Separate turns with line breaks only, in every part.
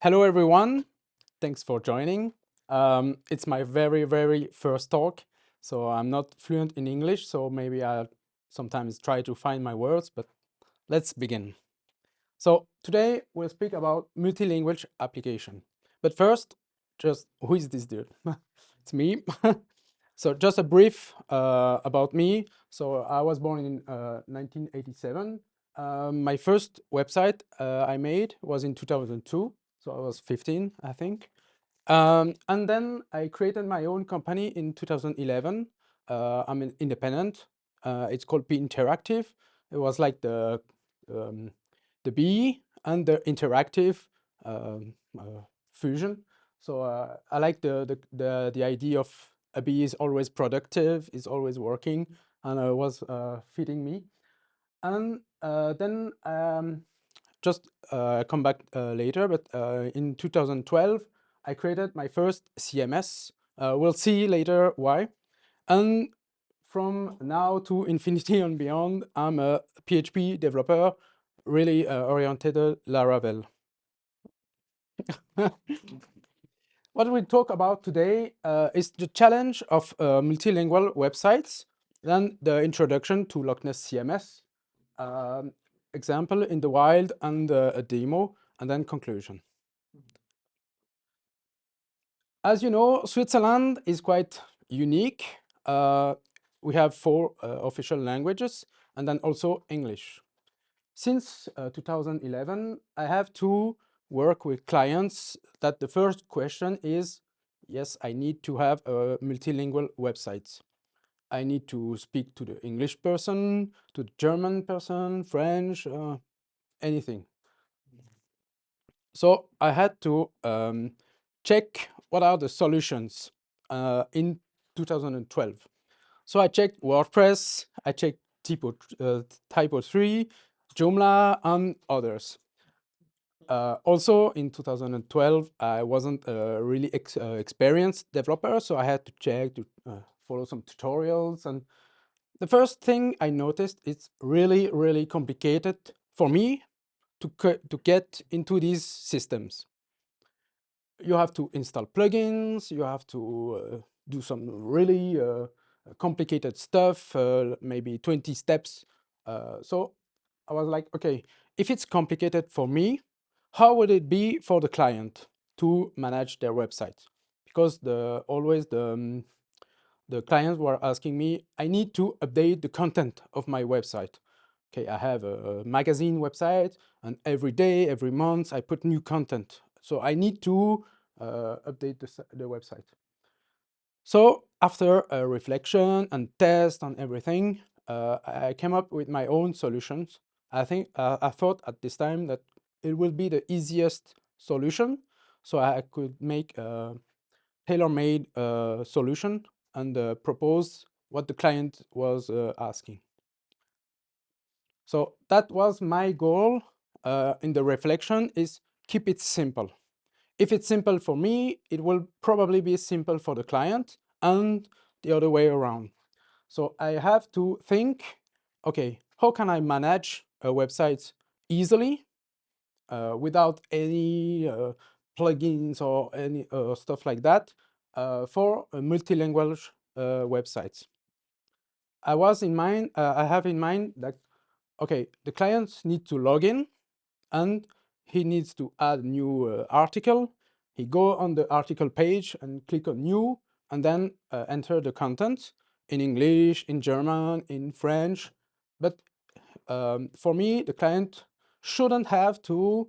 Hello, everyone. Thanks for joining. It's my very first talk, so I'm not fluent in English, so maybe I'll sometimes try to find my words, but let's begin. So today we'll speak about multilingual application. But first, just who is this dude? It's me. So just a brief about me. So I was born in 1987. My first website I made was in 2002. So I was 15, I think. And then I created my own company in 2011. I'm an independent. It's called P Interactive. It was like um, the B and the interactive fusion. So I like the idea of a bee is always productive, is always working, and it was fitting me. And then just come back later, but in 2012, I created my first CMS. We'll see later why. And from now to infinity and beyond, I'm a PHP developer, really oriented Laravel. What we talk about today is the challenge of multilingual websites, then the introduction to Loch Ness CMS, um, example in the wild, and a demo, and then conclusion. As you know, Switzerland is quite unique. We have four official languages and then also English. Since 2011, I have to work with clients that the first question is, yes, I need to have a multilingual website. I need to speak to the English person, to the German person, French, anything. So I had to check what are the solutions in 2012. So I checked WordPress, I checked Typo 3, Joomla, and others. Also in 2012, I wasn't a really experienced developer, so I had to check to follow some tutorials. And the first thing I noticed, it's really complicated for me to get into these systems. You have to install plugins, you have to do some really complicated stuff, maybe 20 steps. So I was like, okay, if it's complicated for me, how would it be for the client to manage their website? Because always the clients were asking me, I need to update the content of my website. Okay, I have a magazine website, and every day, every month, I put new content. So I need to update the website. So after a reflection and test and everything, I came up with my own solutions. I thought at this time that it will be the easiest solution, so I could make a tailor-made solution and propose what the client was asking. So that was my goal in the reflection, is keep it simple. If it's simple for me, it will probably be simple for the client and the other way around. So I have to think, okay, how can I manage a website easily without any plugins or any stuff like that for a multilingual websites. I have in mind that, okay, the clients need to log in and he needs to add a new article. He go on the article page and click on new and then enter the content in English, in German, in French. But for me, the client shouldn't have to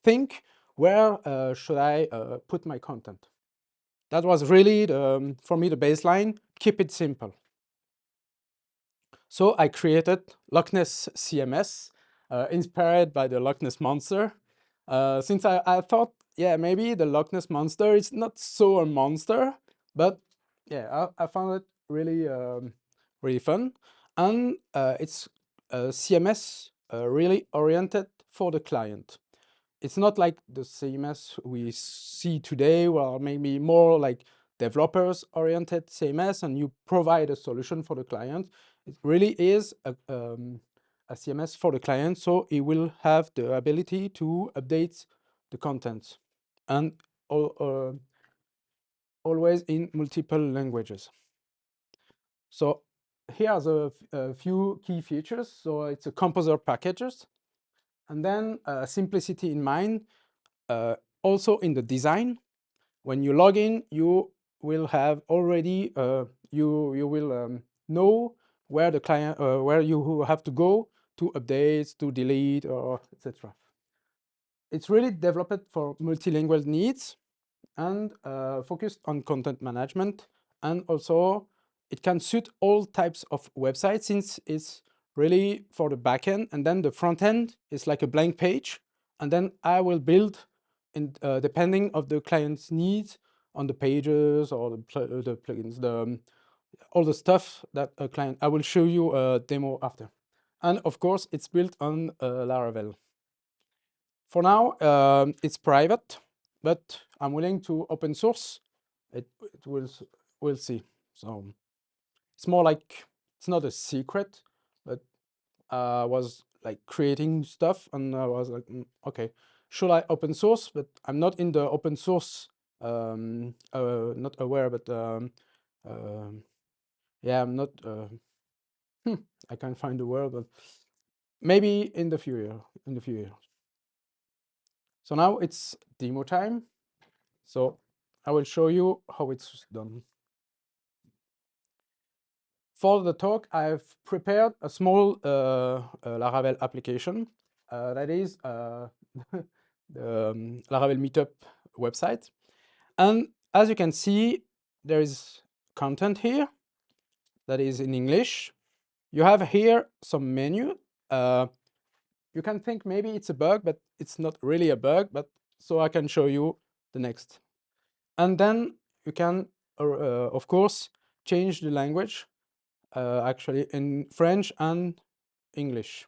think where should I put my content. That was really, for me, the baseline. Keep it simple. So I created Loch Ness CMS, inspired by the Loch Ness Monster. Since I thought, yeah, maybe the Loch Ness Monster is not so a monster, but yeah, I found it really fun. And it's a CMS really oriented for the client. It's not like the CMS we see today, where maybe more like developers oriented CMS and you provide a solution for the client. It really is a a CMS for the client, so he will have the ability to update the content and always in multiple languages. So here are a few key features. So it's a composer packages, and then simplicity in mind. Also in the design, when you log in, you will have already you will know where the client where you have to go to update, to delete, or etc. It's really developed for multilingual needs and focused on content management, and also it can suit all types of websites since it's really for the backend, and then the front end is like a blank page, and then I will build in depending of the client's needs on the pages or the plugins, all the stuff that a client. I will show you a demo after, and of course it's built on Laravel. For now, it's private, but I'm willing to open source. It will we'll see. So it's more like it's not a secret, but I was like creating stuff, and I was like, okay, should I open source? But I'm not in the open source. Not aware, but yeah, I'm not. I can't find the word, but maybe in the future. In the future. So now it's demo time. So I will show you how it's done. For the talk, I've prepared a small Laravel application that is the Laravel Meetup website. And as you can see, there is content here that is in English. You have here some menu. You can think maybe it's a bug, but it's not really a bug. But so I can show you the next. And then you can, of course, change the language, actually in French and English.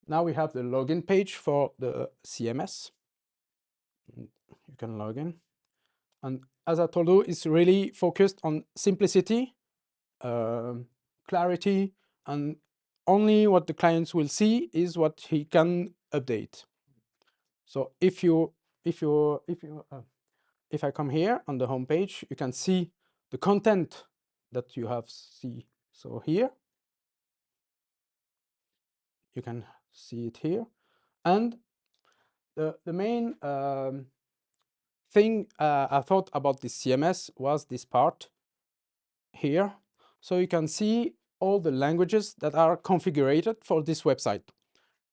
Now we have the login page for the CMS. You can log in. And as I told you, it's really focused on simplicity, clarity, and only what the clients will see is what he can update. So if I come here on the home page, you can see the content that you have see. So here, you can see it here. And the main thing I thought about this CMS was this part here. So you can see all the languages that are configured for this website.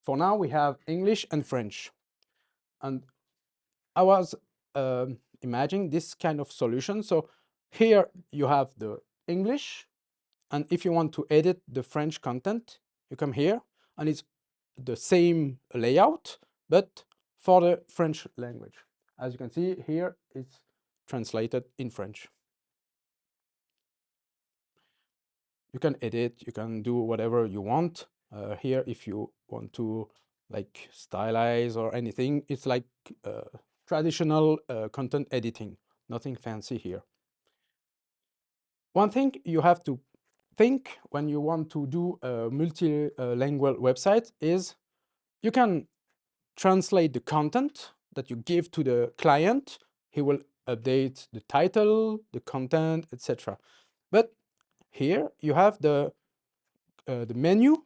For now, we have English and French. And I was imagining this kind of solution. So here you have the English, and if you want to edit the French content, you come here, and it's the same layout, but for the French language. As you can see here, it's translated in French. You can edit, you can do whatever you want. Here, if you want to like stylize or anything, it's like traditional content editing, nothing fancy here. One thing you have to think when you want to do a multilingual website is you can translate the content that you give to the client. He will update the title, the content, etc. But here you have the menu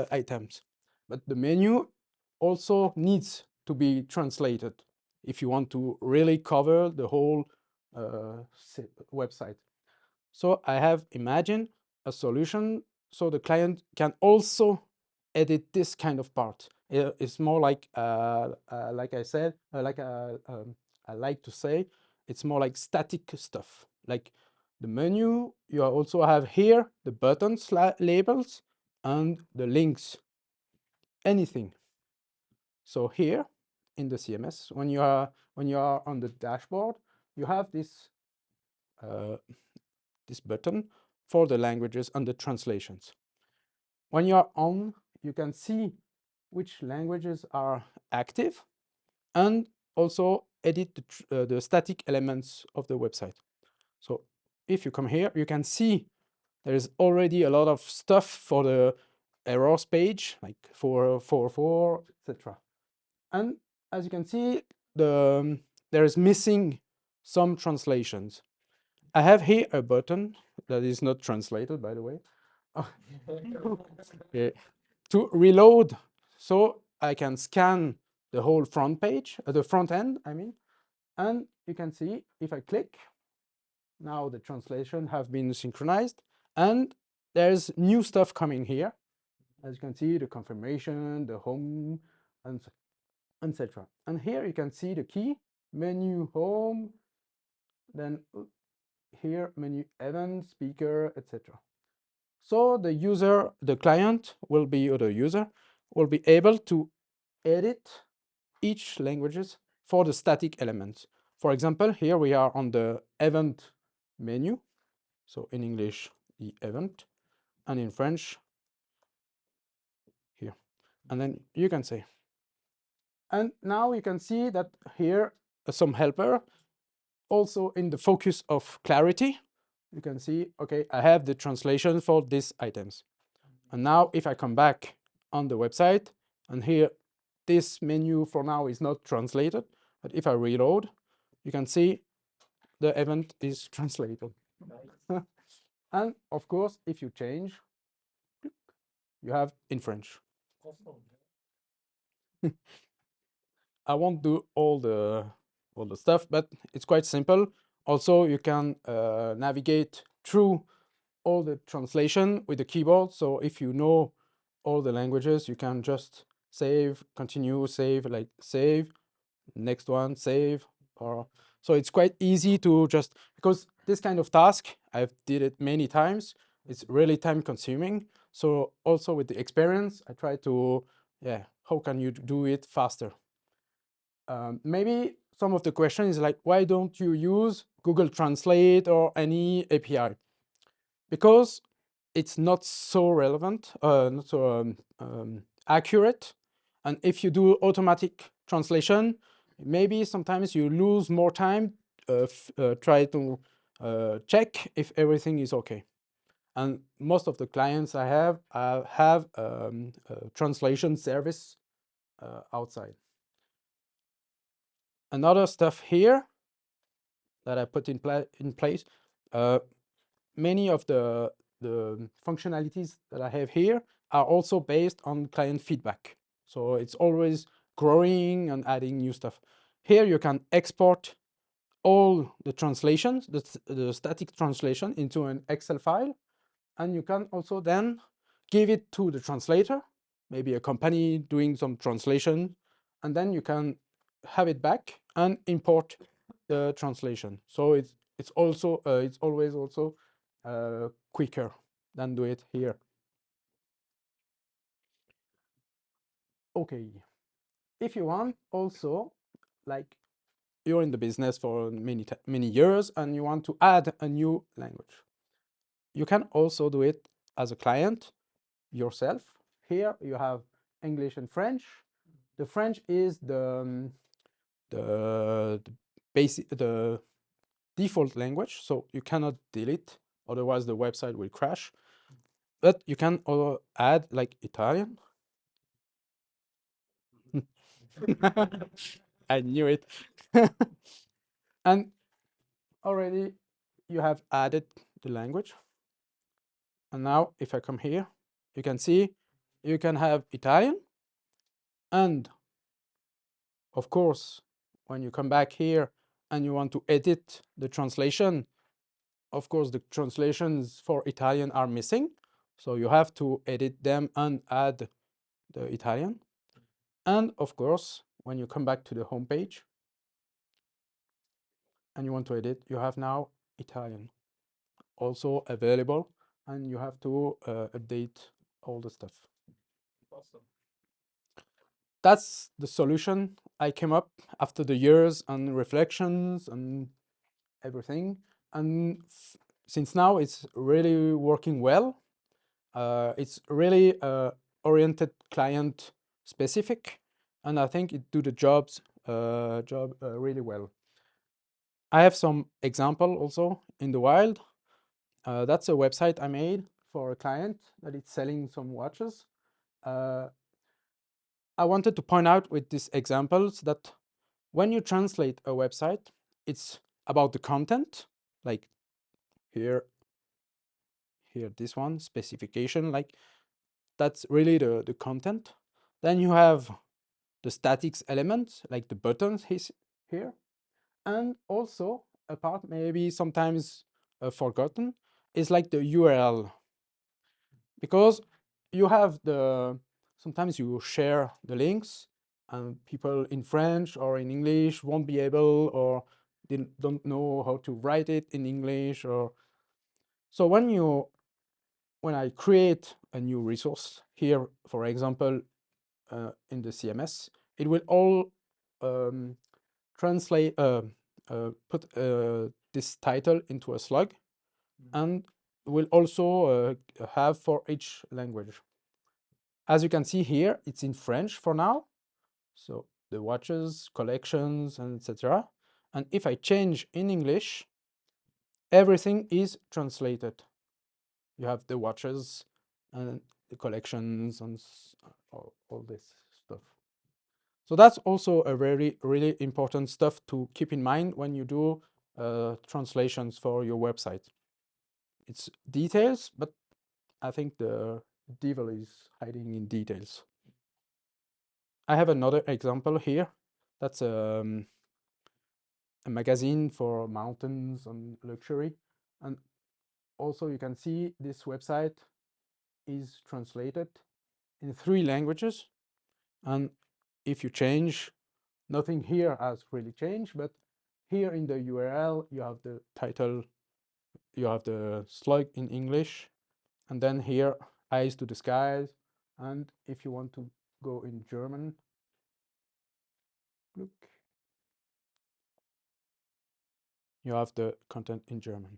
items, but the menu also needs to be translated if you want to really cover the whole website. So I have imagined a solution so the client can also edit this kind of part. It's more like I said, I like to say, it's more like static stuff. Like the menu, you also have here the buttons labels and the links, anything. So here in the CMS, when you are on the dashboard, you have this button for the languages and the translations. When you are on, you can see which languages are active and also edit the static elements of the website. So if you come here, you can see there is already a lot of stuff for the errors page, like 444, etc. And as you can see, there is missing some translations. I have here a button that is not translated, by the way, yeah, to reload, so I can scan the whole front page, the front end, I mean, and you can see if I click, now the translation have been synchronized, and there's new stuff coming here. As you can see, the confirmation, the home, and etc. And here you can see the key, menu home, then here menu event, speaker, etc. So the user, the client will be, or the user will be able to edit each languages for the static elements. For example, here we are on the event menu. So in English, the event, and in French, here. And then you can say. And now you can see that here some helper. Also in the focus of clarity, you can see, okay, I have the translation for these items. And now if I come back on the website, and here this menu for now is not translated, but if I reload, you can see the event is translated. And of course, if you change, you have in French. I won't do all the stuff, but it's quite simple. Also, you can navigate through all the translation with the keyboard. So if you know all the languages, you can just save, continue, save, like save, next one, save, or so it's quite easy to just, because this kind of task, I've did it many times. It's really time consuming. So also with the experience, I try to, yeah, how can you do it faster? Maybe some of the question is like, why don't you use Google Translate or any API? Because it's not so relevant, not so accurate. And if you do automatic translation, maybe sometimes you lose more time, try to check if everything is okay. And most of the clients I have a translation service outside. Another stuff here that I put in place, many of the functionalities that I have here are also based on client feedback. So it's always growing and adding new stuff. Here you can export all the translations, the static translation, into an Excel file. And you can also then give it to the translator, maybe a company doing some translation, and then you can have it back and import the translation. So it's also it's always also quicker than do it here. Okay, if you want also, like you're in the business for many years and you want to add a new language, you can also do it as a client yourself. Here you have English and French. The French is the basic, the default language, so you cannot delete, otherwise the website will crash. But you can add like Italian. I knew it. And already you have added the language. And now if I come here, you can see you can have Italian. And of course, when you come back here and you want to edit the translation, of course, the translations for Italian are missing. So you have to edit them and add the Italian. And of course, when you come back to the home page and you want to edit, you have now Italian also available, and you have to update all the stuff. Awesome. That's the solution I came up after the years and reflections and everything. And since now it's really working well. It's really oriented client specific, and I think it do the job really well. I have some example also in the wild. That's a website I made for a client that is selling some watches. Uh, I wanted to point out with these examples that when you translate a website, it's about the content, like here, this one, specification, like that's really the content. Then you have the statics elements, like the buttons here. And also a part maybe sometimes forgotten is like the URL, because you have sometimes you share the links and people in French or in English won't be able, or they don't know how to write it in English. Or so when I create a new resource here, for example, in the CMS, it will all um, translate, put this title into a slug, and will also have for each language. As you can see here, it's in French for now. So the watches, collections, and etc. And if I change in English, everything is translated. You have the watches and the collections and all this stuff. So that's also a very, really important stuff to keep in mind when you do translations for your website. It's details, but I think the devil is hiding in details. I have another example here. That's a magazine for mountains and luxury. And also you can see this website is translated in 3 languages. And if you change, nothing here has really changed, but here in the URL, you have the title, you have the slug in English, and then here, eyes to the skies. And if you want to go in German, look, you have the content in German.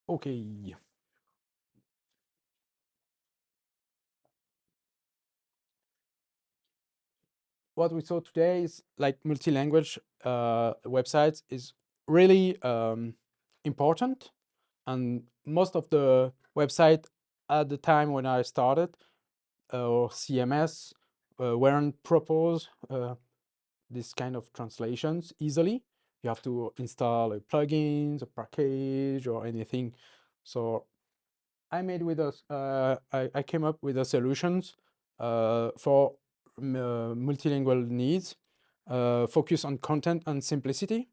Okay. What we saw today is like multi-language websites is really important. And most of the website at the time when I started, or CMS, weren't propose this kind of translations easily. You have to install a plugins, a package, or anything. So I made with us, I came up with a solutions for multilingual needs, focus on content and simplicity,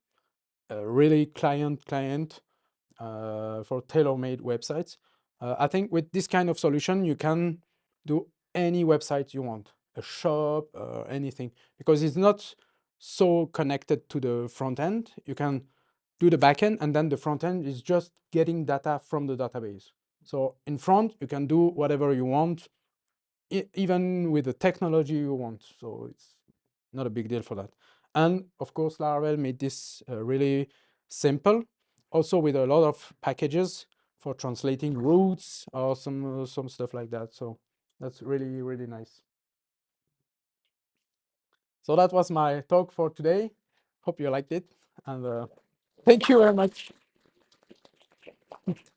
really client for tailor-made websites. I think with this kind of solution, you can do any website you want, a shop, anything, because it's not so connected to the front end. You can do the backend, and then the front end is just getting data from the database. So in front, you can do whatever you want, even with the technology you want. So it's not a big deal for that. And of course, Laravel made this really simple, also with a lot of packages for translating routes or some stuff like that. So that's really, really nice. So that was my talk for today. Hope you liked it. And thank you very much.